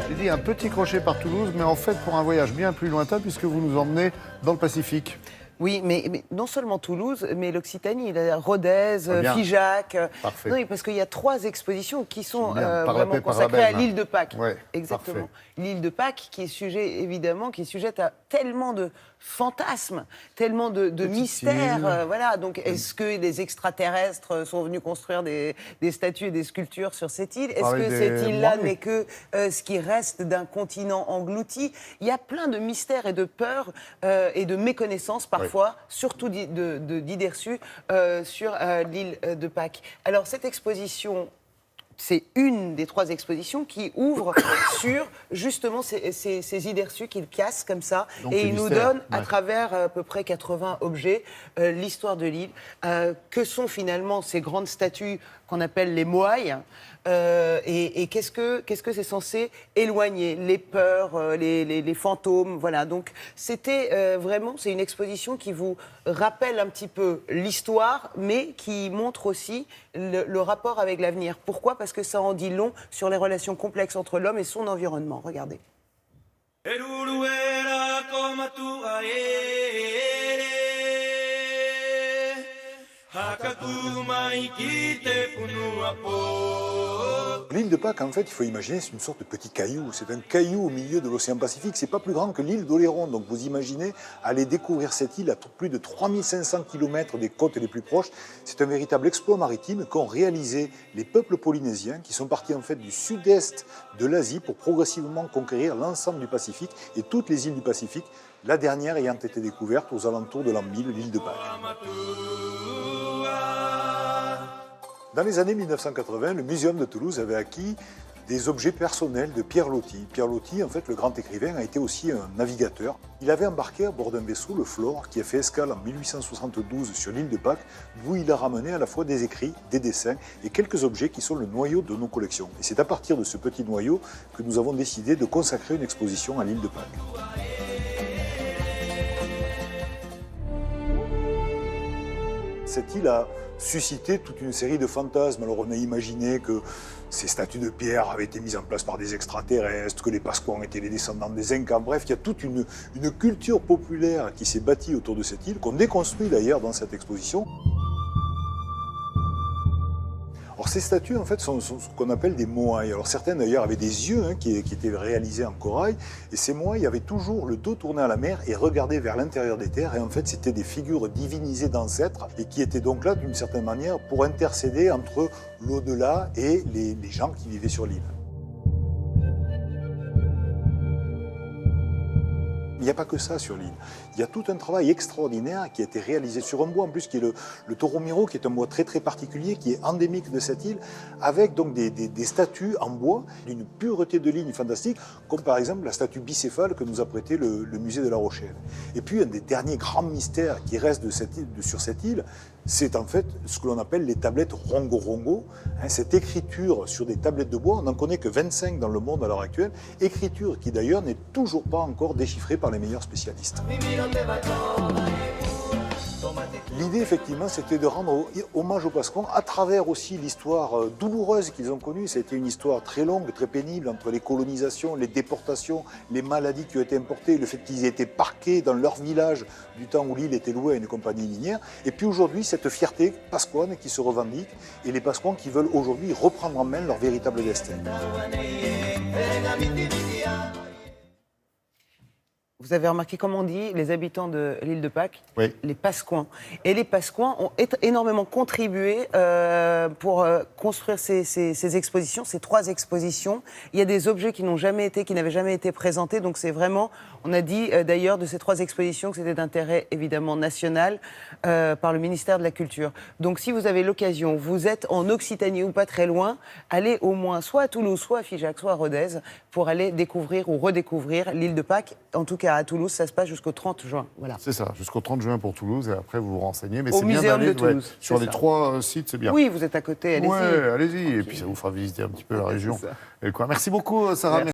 J'ai dit un petit crochet par Toulouse, mais en fait pour un voyage bien plus lointain puisque vous nous emmenez dans le Pacifique. Oui, mais non seulement Toulouse, mais l'Occitanie, Rodez, bien. Figeac. Parfait. Non, parce qu'il y a 3 expositions qui sont Vraiment consacrées à l'île de Pâques. Ouais, exactement. parfait. L'île de Pâques qui est sujette à tellement de fantasmes, tellement de mystères. Voilà. Donc, est-ce que les extraterrestres sont venus construire des statues et des sculptures sur cette île? Est-ce que cette île-là n'est que ce qui reste d'un continent englouti? Il y a plein de mystères et de peurs et de méconnaissances parfois, surtout d'idées reçues sur l'île de Pâques. Alors, cette exposition, c'est une des 3 expositions qui ouvre sur justement ces idées reçues qu'il casse comme ça. Donc, et il nous donne, à travers à peu près 80 objets, l'histoire de l'île. Que sont finalement ces grandes statues qu'on appelle les moailles et qu'est-ce que c'est censé éloigner? Les peurs, les fantômes, voilà. Donc c'était vraiment, c'est une exposition qui vous rappelle un petit peu l'histoire, mais qui montre aussi le rapport avec l'avenir. Pourquoi? Parce que ça en dit long sur les relations complexes entre l'homme et son environnement. Regardez. L'île de Pâques, en fait, il faut imaginer, c'est une sorte de petit caillou. C'est un caillou au milieu de l'océan Pacifique. C'est pas plus grand que l'île d'Oléron. Donc vous imaginez aller découvrir cette île à plus de 3500 km des côtes les plus proches. C'est un véritable exploit maritime qu'ont réalisé les peuples polynésiens qui sont partis en fait du sud-est de l'Asie pour progressivement conquérir l'ensemble du Pacifique et toutes les îles du Pacifique. La dernière ayant été découverte aux alentours de l'an 1000, l'île de Pâques. Dans les années 1980, le Muséum de Toulouse avait acquis des objets personnels de Pierre Loti. Pierre Loti, en fait, le grand écrivain, a été aussi un navigateur. Il avait embarqué à bord d'un vaisseau, le Flore, qui a fait escale en 1872 sur l'île de Pâques, d'où il a ramené à la fois des écrits, des dessins et quelques objets qui sont le noyau de nos collections. Et c'est à partir de ce petit noyau que nous avons décidé de consacrer une exposition à l'île de Pâques. Cette île a suscité toute une série de fantasmes. Alors on a imaginé que ces statues de pierre avaient été mises en place par des extraterrestres, que les Pasquans étaient les descendants des Incas. Bref, il y a toute une culture populaire qui s'est bâtie autour de cette île, qu'on déconstruit d'ailleurs dans cette exposition. Alors ces statues en fait sont ce qu'on appelle des moailles. Alors certaines d'ailleurs avaient des yeux qui étaient réalisés en corail et ces moailles avaient toujours le dos tourné à la mer et regardaient vers l'intérieur des terres et en fait c'était des figures divinisées d'ancêtres et qui étaient donc là d'une certaine manière pour intercéder entre l'au-delà et les gens qui vivaient sur l'île. Il n'y a pas que ça sur l'île. Il y a tout un travail extraordinaire qui a été réalisé sur un bois, en plus qui est le taureau miro, qui est un bois très très particulier, qui est endémique de cette île, avec donc des statues en bois d'une pureté de ligne fantastique, comme par exemple la statue bicéphale que nous a prêté le musée de La Rochelle. Et puis un des derniers grands mystères qui reste sur cette île, c'est en fait ce que l'on appelle les tablettes rongo-rongo. Cette écriture sur des tablettes de bois, on n'en connaît que 25 dans le monde à l'heure actuelle, écriture qui d'ailleurs n'est toujours pas encore déchiffrée par les meilleurs spécialistes. L'idée, effectivement, c'était de rendre hommage aux Pasquans à travers aussi l'histoire douloureuse qu'ils ont connue. Ça a été une histoire très longue, très pénible, entre les colonisations, les déportations, les maladies qui ont été importées, le fait qu'ils aient été parqués dans leur village du temps où l'île était louée à une compagnie minière. Et puis aujourd'hui, cette fierté pasquane qui se revendique et les Pasquans qui veulent aujourd'hui reprendre en main leur véritable destin. Vous avez remarqué comment on dit les habitants de l'île de Pâques? Oui. Les Pasquans. Et les Pasquans ont énormément contribué pour construire ces expositions, ces 3 expositions. Il y a des objets qui n'avaient jamais été présentés. Donc c'est vraiment, on a dit d'ailleurs de ces 3 expositions que c'était d'intérêt évidemment national par le ministère de la Culture. Donc si vous avez l'occasion, vous êtes en Occitanie ou pas très loin, allez au moins soit à Toulouse, soit à Figeac, soit à Rodez pour aller découvrir ou redécouvrir l'île de Pâques. En tout cas, à Toulouse, ça se passe jusqu'au 30 juin. Voilà. C'est ça, jusqu'au 30 juin pour Toulouse, et après vous vous renseignez. Mais Au c'est bien Muséum d'aller de Toulouse, sur c'est les ça. 3 sites, c'est bien. Oui, vous êtes à côté, allez-y. Ouais, allez-y, Okay. et puis ça vous fera visiter un petit peu la région C'est ça. et le coin. Merci beaucoup, Sarah. Merci.